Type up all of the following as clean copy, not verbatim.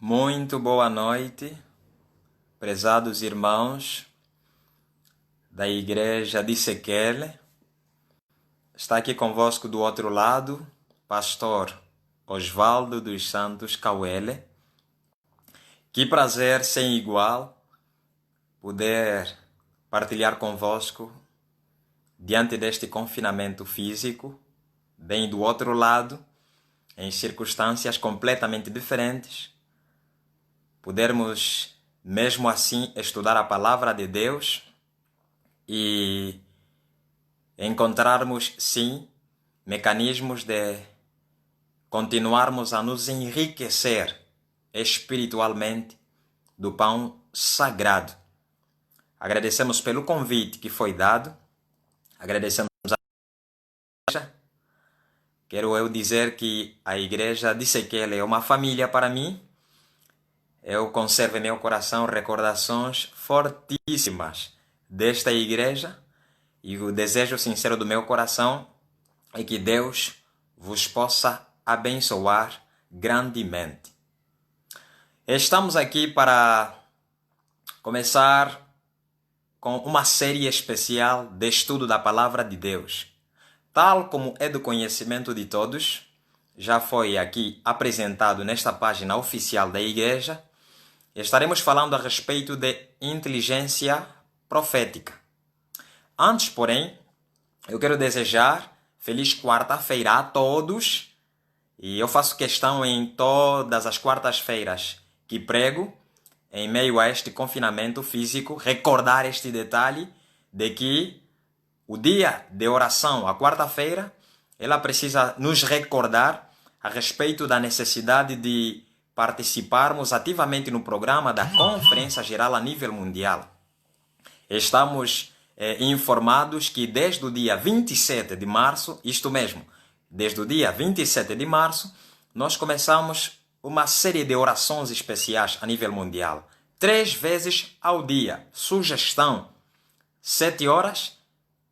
Muito boa noite, prezados irmãos da Igreja de Sequele. Está aqui convosco do outro lado, Pastor Osvaldo dos Santos Cauele. Que prazer sem igual poder partilhar convosco diante deste confinamento físico, bem do outro lado, em circunstâncias completamente diferentes, podermos mesmo assim estudar a palavra de Deus e encontrarmos, sim, mecanismos de continuarmos a nos enriquecer espiritualmente do pão sagrado. Agradecemos pelo convite que foi dado, agradecemos a igreja. Quero eu dizer que a Igreja de Sequele é uma família para mim. Eu conservo em meu coração recordações fortíssimas desta igreja e o desejo sincero do meu coração é que Deus vos possa abençoar grandemente. Estamos aqui para começar com uma série especial de estudo da Palavra de Deus. Tal como é do conhecimento de todos, já foi aqui apresentado nesta página oficial da igreja, estaremos falando a respeito de inteligência profética. Antes, porém, eu quero desejar feliz quarta-feira a todos. E eu faço questão em todas as quartas-feiras que prego, em meio a este confinamento físico, recordar este detalhe de que o dia de oração, a quarta-feira, ela precisa nos recordar a respeito da necessidade de participarmos ativamente no programa da Conferência Geral a nível mundial. Estamos informados que desde o dia 27 de março, isto mesmo, desde o dia 27 de março, nós começamos uma série de orações especiais a nível mundial. 3 vezes ao dia. Sugestão: 7 horas,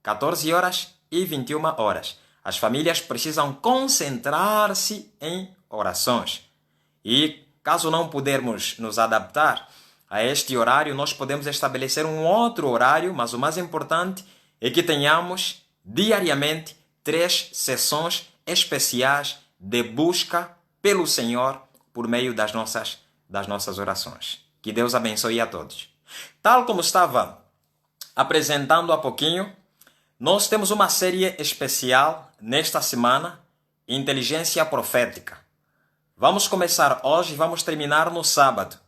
14 horas e 21 horas. As famílias precisam concentrar-se em orações. E caso não pudermos nos adaptar a este horário, nós podemos estabelecer um outro horário, mas o mais importante é que tenhamos diariamente 3 sessões especiais de busca pelo Senhor por meio das nossas orações. Que Deus abençoe a todos. Tal como estava apresentando há pouquinho, nós temos uma série especial nesta semana, Inteligência Profética. Vamos começar hoje e vamos terminar no sábado.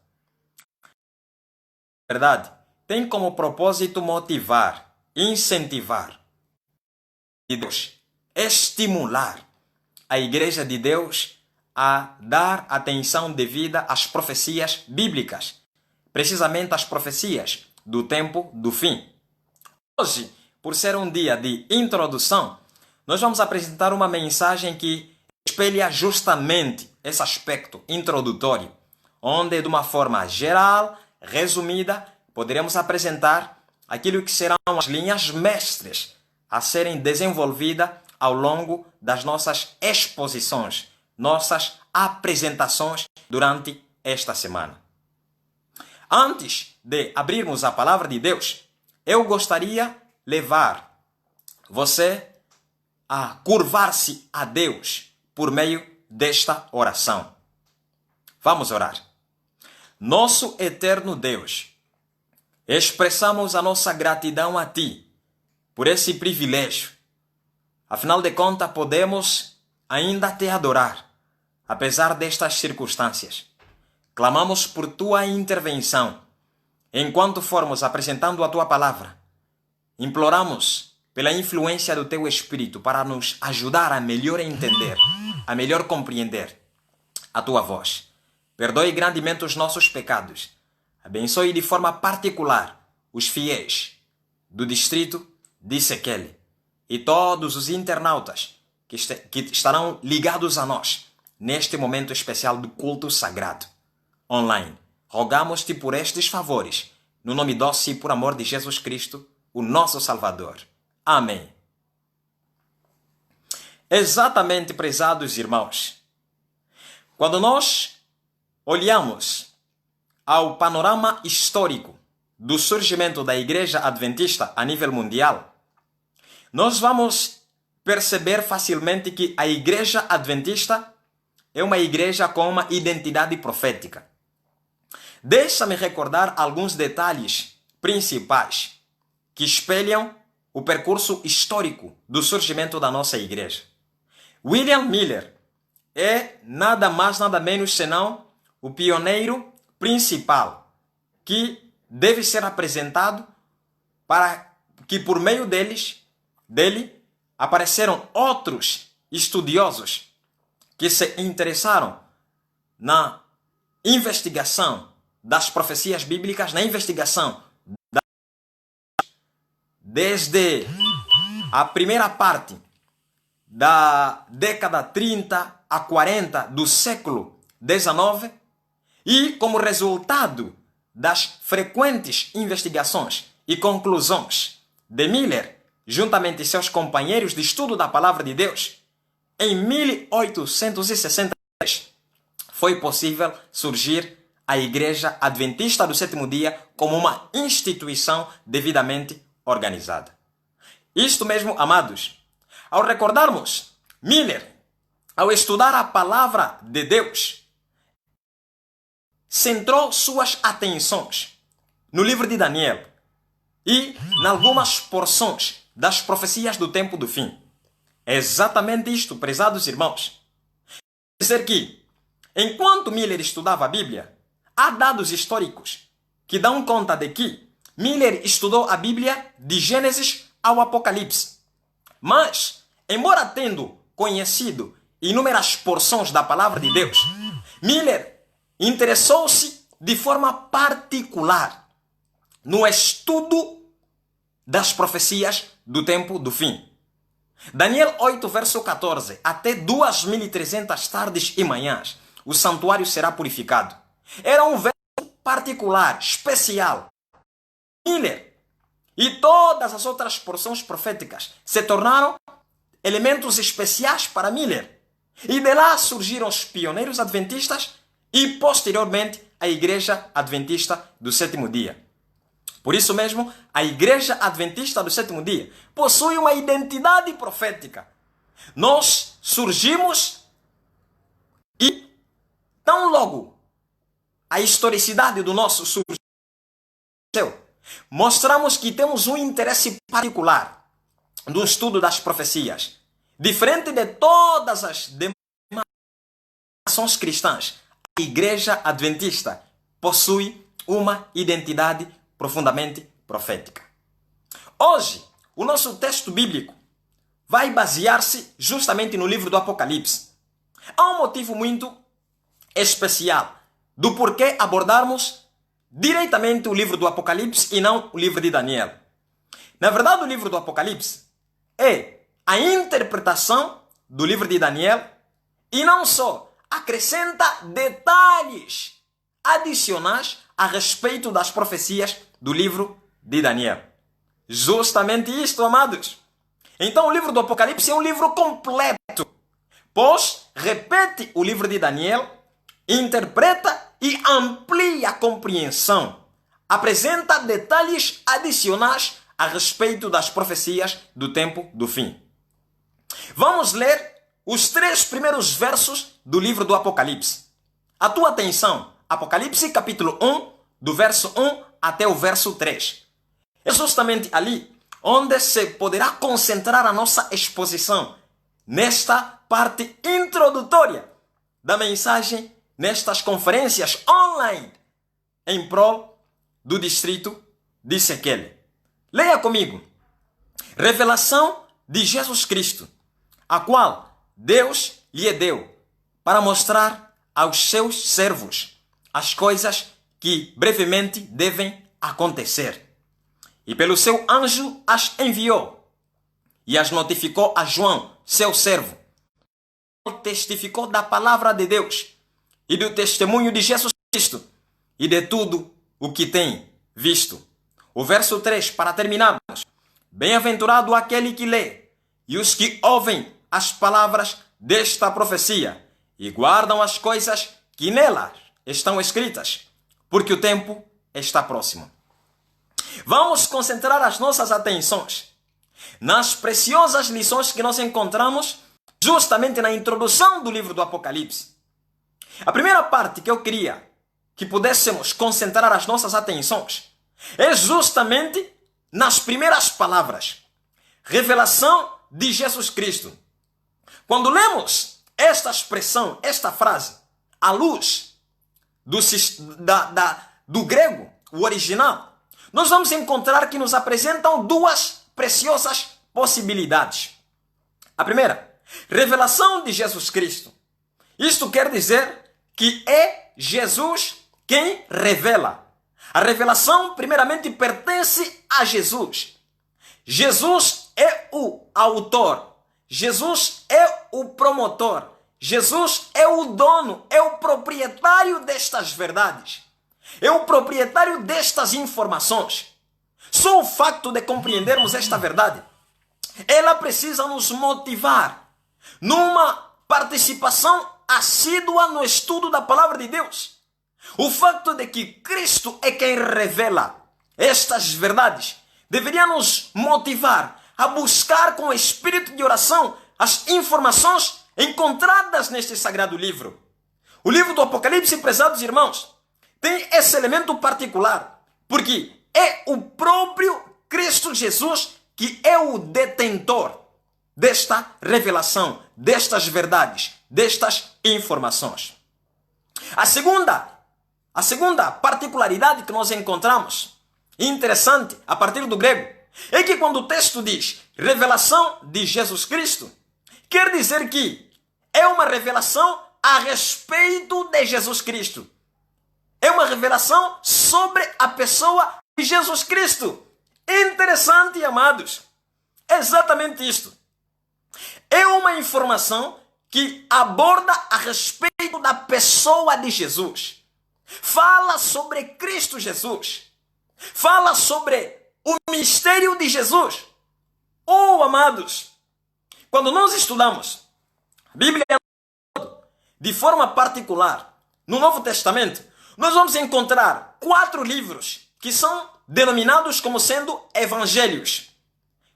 Verdade? Tem como propósito motivar, incentivar e Deus, estimular a Igreja de Deus a dar atenção devida às profecias bíblicas, precisamente às profecias do tempo do fim. Hoje, por ser um dia de introdução, nós vamos apresentar uma mensagem que espelha justamente esse aspecto introdutório, onde de uma forma geral, resumida, poderemos apresentar aquilo que serão as linhas mestres a serem desenvolvidas ao longo das nossas exposições, nossas apresentações durante esta semana. Antes de abrirmos a palavra de Deus, eu gostaria de levar você a curvar-se a Deus por meio desta oração. Vamos orar. Nosso eterno Deus, expressamos a nossa gratidão a Ti por esse privilégio. Afinal de contas, podemos ainda Te adorar, apesar destas circunstâncias. Clamamos por Tua intervenção. Enquanto formos apresentando a Tua palavra, imploramos pela influência do Teu Espírito para nos ajudar a melhor entender, a melhor compreender a Tua voz. Perdoe grandemente os nossos pecados. Abençoe de forma particular os fiéis do distrito de Sequele e todos os internautas que estarão ligados a nós neste momento especial do culto sagrado online. Rogamos-te por estes favores, no nome doce e por amor de Jesus Cristo, o nosso Salvador. Amém. Exatamente, prezados irmãos, quando nós olhamos ao panorama histórico do surgimento da Igreja Adventista a nível mundial, nós vamos perceber facilmente que a Igreja Adventista é uma igreja com uma identidade profética. Deixa-me recordar alguns detalhes principais que espelham o percurso histórico do surgimento da nossa igreja. William Miller é nada mais, nada menos senão o pioneiro principal que deve ser apresentado para que por meio dele apareceram outros estudiosos que se interessaram na investigação das profecias bíblicas, na investigação desde a primeira parte da década 30 a 40 do século XIX e como resultado das frequentes investigações e conclusões de Miller, juntamente seus companheiros de estudo da Palavra de Deus, em 1863 foi possível surgir a Igreja Adventista do Sétimo Dia como uma instituição devidamente organizada. Isto mesmo, amados, ao recordarmos Miller, ao estudar a Palavra de Deus, centrou suas atenções no livro de Daniel e em algumas porções das profecias do tempo do fim. É exatamente isto, prezados irmãos. Quer dizer que, enquanto Miller estudava a Bíblia, há dados históricos que dão conta de que Miller estudou a Bíblia de Gênesis ao Apocalipse. Mas, embora tendo conhecido inúmeras porções da Palavra de Deus, Miller interessou-se de forma particular no estudo das profecias do tempo do fim. Daniel 8, verso 14. Até 2.300 tardes e manhãs o santuário será purificado. Era um verso particular, especial. Miller e todas as outras porções proféticas se tornaram elementos especiais para Miller. E de lá surgiram os pioneiros adventistas e, posteriormente, a Igreja Adventista do Sétimo Dia. Por isso mesmo, a Igreja Adventista do Sétimo Dia possui uma identidade profética. Nós surgimos e, tão logo a historicidade do nosso surgimento, mostramos que temos um interesse particular no estudo das profecias. Diferente de todas as demais nações cristãs, a Igreja Adventista possui uma identidade profundamente profética. Hoje, o nosso texto bíblico vai basear-se justamente no livro do Apocalipse. Há um motivo muito especial do porquê abordarmos diretamente o livro do Apocalipse e não o livro de Daniel. Na verdade, o livro do Apocalipse é a interpretação do livro de Daniel e não só acrescenta detalhes adicionais a respeito das profecias do livro de Daniel. Justamente isto, amados. Então o livro do Apocalipse é um livro completo, pois repete o livro de Daniel, interpreta e amplia a compreensão, apresenta detalhes adicionais a respeito das profecias do tempo do fim. Vamos ler os 3 primeiros versos do livro do Apocalipse. A tua atenção, Apocalipse capítulo 1, do verso 1 até o verso 3. É justamente ali onde se poderá concentrar a nossa exposição nesta parte introdutória da mensagem nestas conferências online em prol do distrito de Sekele. Leia comigo. Revelação de Jesus Cristo, a qual Deus lhe deu para mostrar aos seus servos as coisas que brevemente devem acontecer. E pelo seu anjo as enviou e as notificou a João, seu servo. Testificou da palavra de Deus e do testemunho de Jesus Cristo e de tudo o que tem visto. O verso 3, para terminarmos. Bem-aventurado aquele que lê e os que ouvem as palavras desta profecia e guardam as coisas que nelas estão escritas, porque o tempo está próximo. Vamos concentrar as nossas atenções nas preciosas lições que nós encontramos justamente na introdução do livro do Apocalipse. A primeira parte que eu queria que pudéssemos concentrar as nossas atenções é justamente nas primeiras palavras. Revelação de Jesus Cristo. Quando lemos esta expressão, esta frase, à luz do grego, o original, nós vamos encontrar que nos apresentam duas preciosas possibilidades. A primeira, revelação de Jesus Cristo. Isto quer dizer que é Jesus quem revela. A revelação, primeiramente, pertence a Jesus. Jesus é o autor. Jesus é o promotor. Jesus é o dono, é o proprietário destas verdades. É o proprietário destas informações. Só o facto de compreendermos esta verdade, ela precisa nos motivar numa participação assídua no estudo da palavra de Deus. O facto de que Cristo é quem revela estas verdades deveria nos motivar a buscar com o espírito de oração as informações encontradas neste sagrado livro. O livro do Apocalipse, prezados irmãos, tem esse elemento particular, porque é o próprio Cristo Jesus que é o detentor desta revelação, destas verdades, destas informações. A segunda particularidade que nós encontramos, interessante, a partir do grego, é que quando o texto diz revelação de Jesus Cristo, quer dizer que é uma revelação a respeito de Jesus Cristo. É uma revelação sobre a pessoa de Jesus Cristo. Interessante, amados. Exatamente isto. É uma informação que aborda a respeito da pessoa de Jesus. Fala sobre Cristo Jesus. Fala sobre o mistério de Jesus. Oh, amados, quando nós estudamos a Bíblia de forma particular no Novo Testamento, nós vamos encontrar 4 livros que são denominados como sendo evangelhos: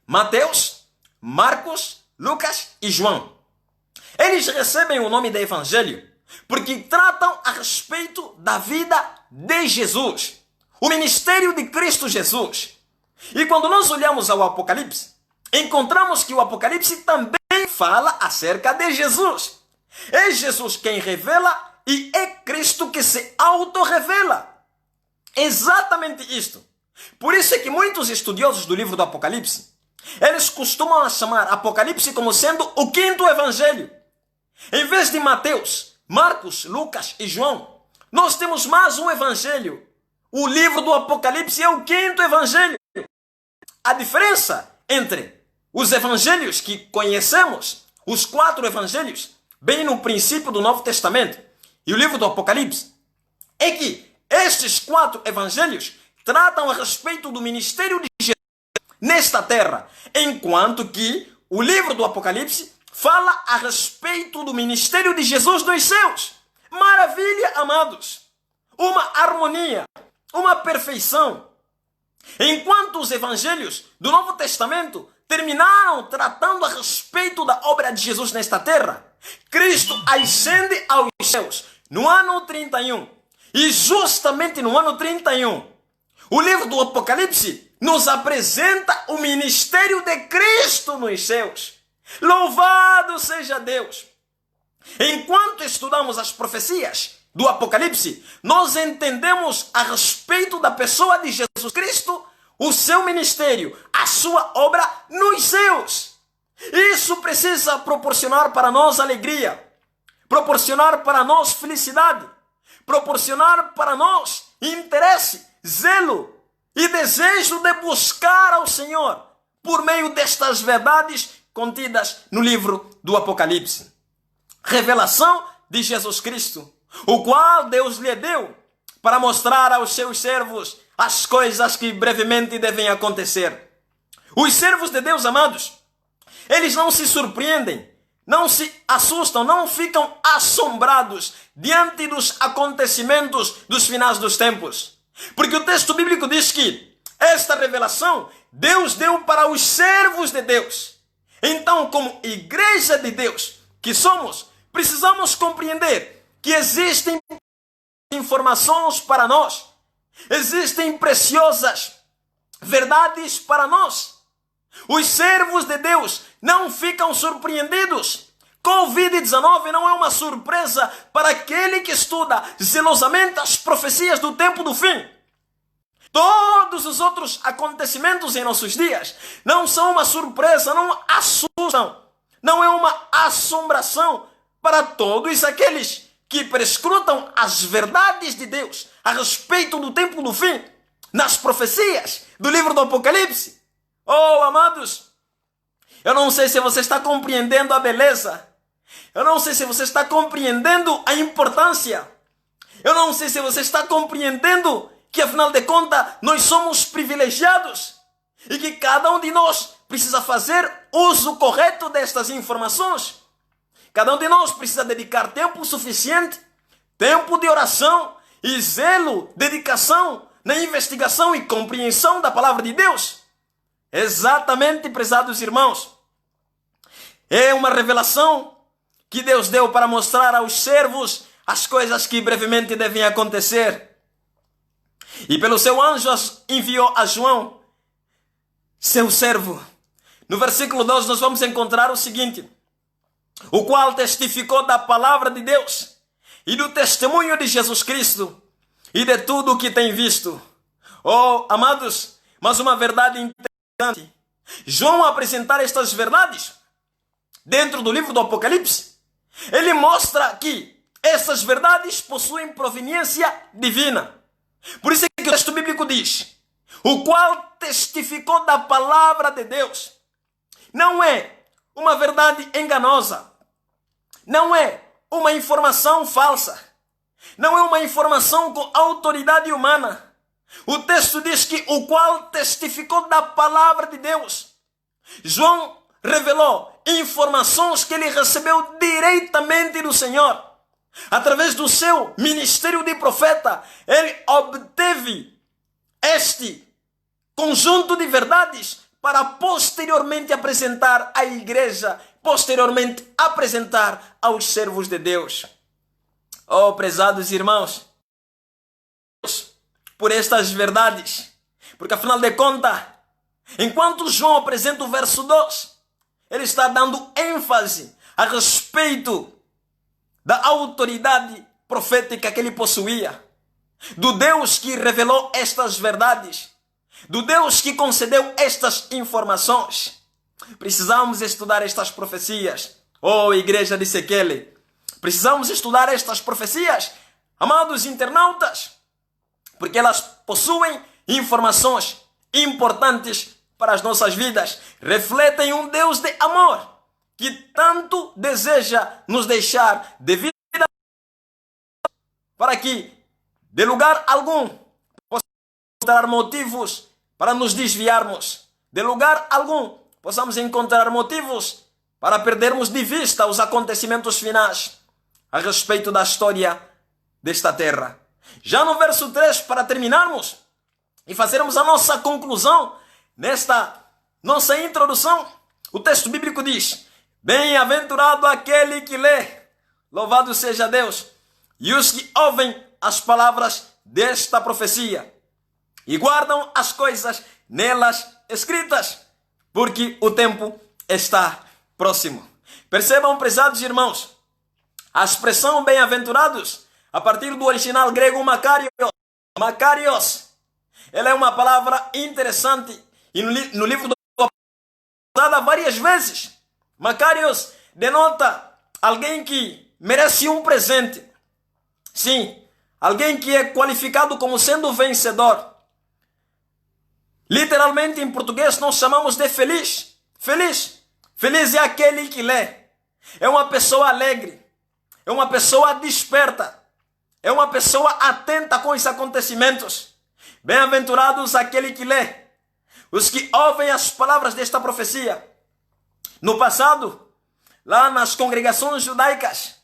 Mateus, Marcos, Lucas e João. Eles recebem o nome de evangelho porque tratam a respeito da vida de Jesus, o ministério de Cristo Jesus. E quando nós olhamos ao Apocalipse, encontramos que o Apocalipse também fala acerca de Jesus. É Jesus quem revela e é Cristo que se autorrevela. Exatamente isto. Por isso é que muitos estudiosos do livro do Apocalipse, eles costumam chamar Apocalipse como sendo o 5º evangelho. Em vez de Mateus, Marcos, Lucas e João, nós temos mais um evangelho. O livro do Apocalipse é o 5º evangelho. A diferença entre os evangelhos que conhecemos, os 4 evangelhos, bem no princípio do Novo Testamento, e o livro do Apocalipse, é que estes 4 evangelhos tratam a respeito do ministério de Jesus nesta terra, enquanto que o livro do Apocalipse fala a respeito do ministério de Jesus nos céus. Maravilha, amados! Uma harmonia, uma perfeição. Enquanto os evangelhos do Novo Testamento terminaram tratando a respeito da obra de Jesus nesta terra, Cristo ascende aos céus no ano 31. E justamente no ano 31, o livro do Apocalipse nos apresenta o ministério de Cristo nos céus. Louvado seja Deus! Enquanto estudamos as profecias do Apocalipse, nós entendemos a respeito da pessoa de Jesus Cristo, o seu ministério, a sua obra nos céus. Isso precisa proporcionar para nós alegria, proporcionar para nós felicidade, proporcionar para nós interesse, zelo e desejo de buscar ao Senhor por meio destas verdades contidas no livro do Apocalipse. Revelação de Jesus Cristo, o qual Deus lhe deu para mostrar aos seus servos as coisas que brevemente devem acontecer. Os servos de Deus, amados, eles não se surpreendem não se assustam, não ficam assombrados diante dos acontecimentos dos finais dos tempos. Porque o texto bíblico diz que esta revelação Deus deu para os servos de Deus. Então, como igreja de Deus que somos, precisamos compreender que existem informações para nós, existem preciosas verdades para nós. Os servos de Deus não ficam surpreendidos. Covid-19 não é uma surpresa para aquele que estuda zelosamente as profecias do tempo do fim. Todos os outros acontecimentos em nossos dias não são uma surpresa, não assustam, não é uma assombração para todos aqueles que prescrutam as verdades de Deus a respeito do tempo do fim, nas profecias do livro do Apocalipse. Oh, amados, eu não sei se você está compreendendo a beleza, eu não sei se você está compreendendo a importância, eu não sei se você está compreendendo que, afinal de contas, nós somos privilegiados e que cada um de nós precisa fazer uso correto destas informações. Cada um de nós precisa dedicar tempo suficiente, tempo de oração e zelo, dedicação na investigação e compreensão da palavra de Deus. Exatamente, prezados irmãos. É uma revelação que Deus deu para mostrar aos servos as coisas que brevemente devem acontecer. E pelo seu anjo enviou a João, seu servo. No versículo 12 nós vamos encontrar o seguinte: o qual testificou da palavra de Deus e do testemunho de Jesus Cristo e de tudo o que tem visto. Oh, amados, mas uma verdade interessante. João, ao apresentar estas verdades dentro do livro do Apocalipse, ele mostra que essas verdades possuem proveniência divina. Por isso é que o texto bíblico diz: o qual testificou da palavra de Deus. Não é uma verdade enganosa, não é uma informação falsa, não é uma informação com autoridade humana. O texto diz que o qual testificou da palavra de Deus. João revelou informações que ele recebeu diretamente do Senhor. Através do seu ministério de profeta, ele obteve este conjunto de verdades para posteriormente apresentar à igreja, posteriormente apresentar aos servos de Deus. Oh, prezados irmãos, por estas verdades, porque afinal de contas, enquanto João apresenta o verso 2, ele está dando ênfase a respeito da autoridade profética que ele possuía, do Deus que revelou estas verdades, do Deus que concedeu estas informações. Precisamos estudar estas profecias. Oh, igreja de Sekele, precisamos estudar estas profecias, amados internautas, porque elas possuem informações importantes para as nossas vidas, refletem um Deus de amor que tanto deseja nos deixar de vida para que, de lugar algum, possamos encontrar motivos para nos desviarmos. De lugar algum, possamos encontrar motivos para perdermos de vista os acontecimentos finais a respeito da história desta terra. Já no verso 3, para terminarmos e fazermos a nossa conclusão nesta nossa introdução, o texto bíblico diz: bem-aventurado aquele que lê, louvado seja Deus, e os que ouvem as palavras desta profecia e guardam as coisas nelas escritas, porque o tempo está próximo. Percebam, prezados irmãos, a expressão bem-aventurados, a partir do original grego Makarios, ela é uma palavra interessante e no livro do usada várias vezes. Makarios denota alguém que merece um presente. Sim, alguém que é qualificado como sendo vencedor. Literalmente em português nós chamamos de feliz. Feliz. Feliz é aquele que lê. É uma pessoa alegre. É uma pessoa desperta. É uma pessoa atenta com os acontecimentos. Bem-aventurados aquele que lê. Os que ouvem as palavras desta profecia. No passado, lá nas congregações judaicas,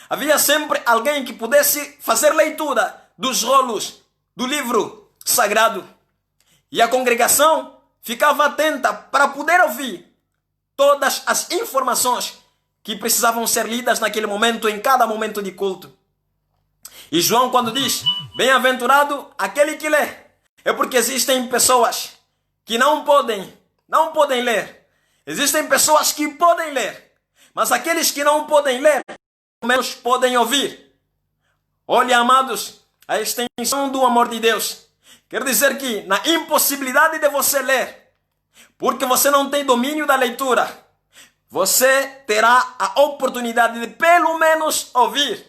havia sempre alguém que pudesse fazer leitura dos rolos do livro sagrado. E a congregação ficava atenta para poder ouvir todas as informações que precisavam ser lidas naquele momento, em cada momento de culto. E João, quando diz, bem-aventurado aquele que lê, é porque existem pessoas que não podem ler. Existem pessoas que podem ler, mas aqueles que não podem ler, pelo menos podem ouvir. Olha, amados, a extensão do amor de Deus quer dizer que na impossibilidade de você ler, porque você não tem domínio da leitura, você terá a oportunidade de pelo menos ouvir.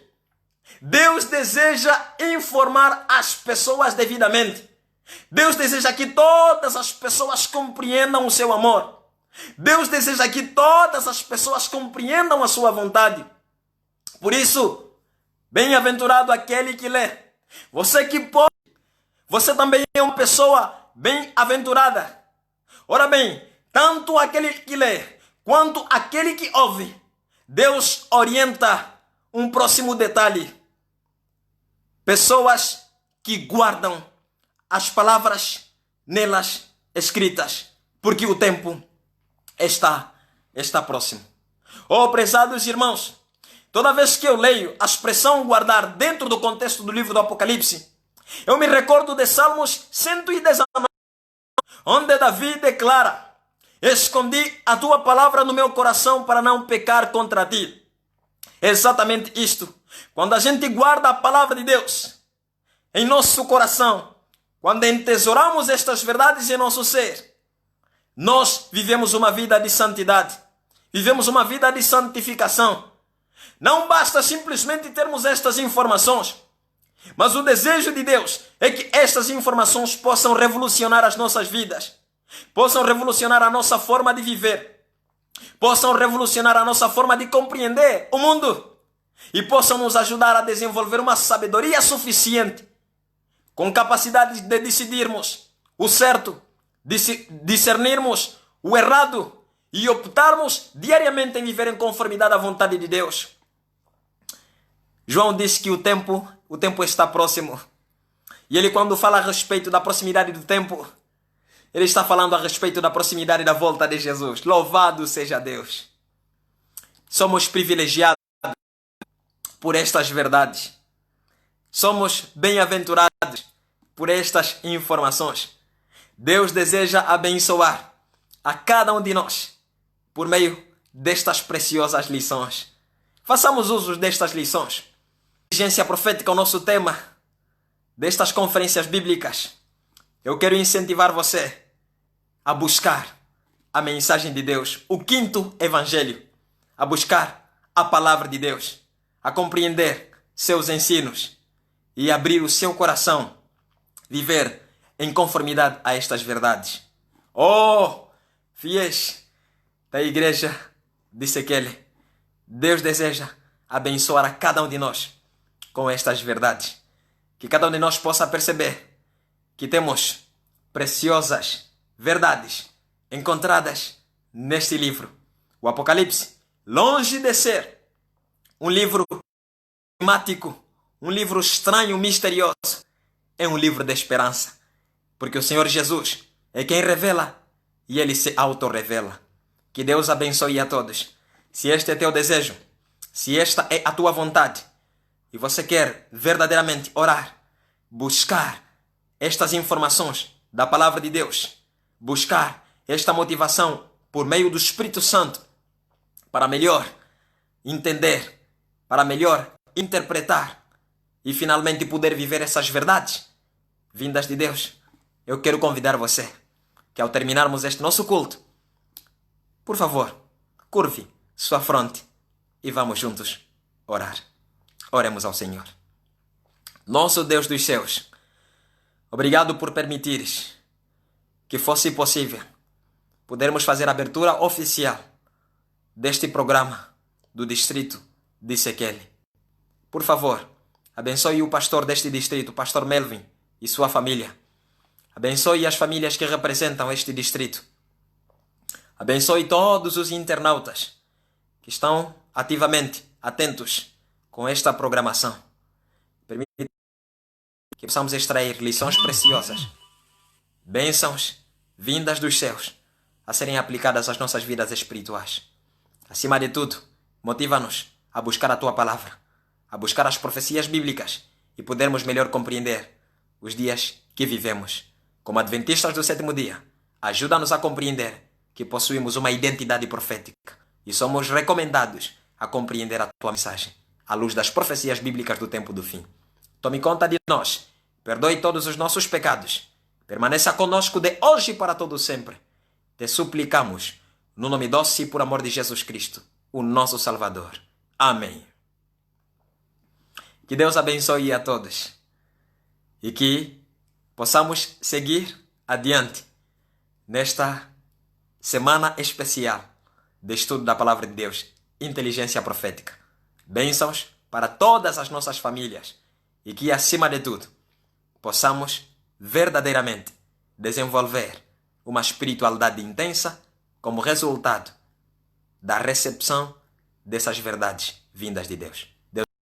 Deus deseja informar as pessoas devidamente. Deus deseja que todas as pessoas compreendam o seu amor. Deus deseja que todas as pessoas compreendam a sua vontade. Por isso, bem-aventurado aquele que lê. Você que pode, você também é uma pessoa bem-aventurada. Ora bem, tanto aquele que lê quanto aquele que ouve, Deus orienta um próximo detalhe. Pessoas que guardam as palavras nelas escritas, porque o tempo está próximo. Oh, prezados irmãos, toda vez que eu leio a expressão guardar dentro do contexto do livro do Apocalipse, eu me recordo de Salmos 119, onde Davi declara: escondi a tua palavra no meu coração para não pecar contra ti. É exatamente isto. Quando a gente guarda a palavra de Deus em nosso coração, quando entesouramos estas verdades em nosso ser, nós vivemos uma vida de santidade, vivemos uma vida de santificação. Não basta simplesmente termos estas informações, mas o desejo de Deus é que estas informações possam revolucionar as nossas vidas, possam revolucionar a nossa forma de viver, possam revolucionar a nossa forma de compreender o mundo e possam nos ajudar a desenvolver uma sabedoria suficiente, com capacidade de decidirmos o certo, discernirmos o errado e optarmos diariamente em viver em conformidade à vontade de Deus. João disse que o tempo está próximo. E ele, quando fala a respeito da proximidade do tempo, ele está falando a respeito da proximidade da volta de Jesus. Louvado seja Deus. Somos privilegiados por estas verdades. Somos bem-aventurados por estas informações. Deus deseja abençoar a cada um de nós por meio destas preciosas lições. Façamos uso destas lições. Inteligência profética é o nosso tema destas conferências bíblicas. Eu quero incentivar você a buscar a mensagem de Deus, o quinto evangelho, a buscar a palavra de Deus, a compreender seus ensinos e abrir o seu coração, viver em conformidade a estas verdades. Oh, fiéis da igreja de Sekele, Deus deseja abençoar a cada um de nós com estas verdades. Que cada um de nós possa perceber que temos preciosas verdades encontradas neste livro. O Apocalipse, longe de ser um livro temático, um livro estranho, misterioso, é um livro de esperança. Porque o Senhor Jesus é quem revela e Ele se autorrevela. Que Deus abençoe a todos. Se este é teu desejo, se esta é a tua vontade, e você quer verdadeiramente orar, buscar estas informações da palavra de Deus, buscar esta motivação por meio do Espírito Santo, para melhor entender, para melhor interpretar e finalmente poder viver essas verdades vindas de Deus, eu quero convidar você que ao terminarmos este nosso culto, por favor, curve sua fronte e vamos juntos orar. Oremos ao Senhor. Nosso Deus dos céus, obrigado por permitires que fosse possível podermos fazer a abertura oficial deste programa do distrito de Sekele. Por favor, abençoe o pastor deste distrito, o pastor Melvin, e sua família. Abençoe as famílias que representam este distrito. Abençoe todos os internautas que estão ativamente atentos com esta programação. Permite que possamos extrair lições preciosas, bênçãos vindas dos céus a serem aplicadas às nossas vidas espirituais. Acima de tudo, motiva-nos a buscar a Tua Palavra, a buscar as profecias bíblicas e podermos melhor compreender os dias que vivemos. Como adventistas do sétimo dia, ajuda-nos a compreender que possuímos uma identidade profética e somos recomendados a compreender a Tua mensagem à luz das profecias bíblicas do tempo do fim. Tome conta de nós, perdoe todos os nossos pecados, permaneça conosco de hoje para todo sempre. Te suplicamos, no nome doce e por amor de Jesus Cristo, o nosso Salvador. Amém. Que Deus abençoe a todos e que possamos seguir adiante nesta semana especial de estudo da Palavra de Deus, inteligência profética. Bênçãos para todas as nossas famílias e que, acima de tudo, possamos verdadeiramente desenvolver uma espiritualidade intensa como resultado da recepção dessas verdades vindas de Deus.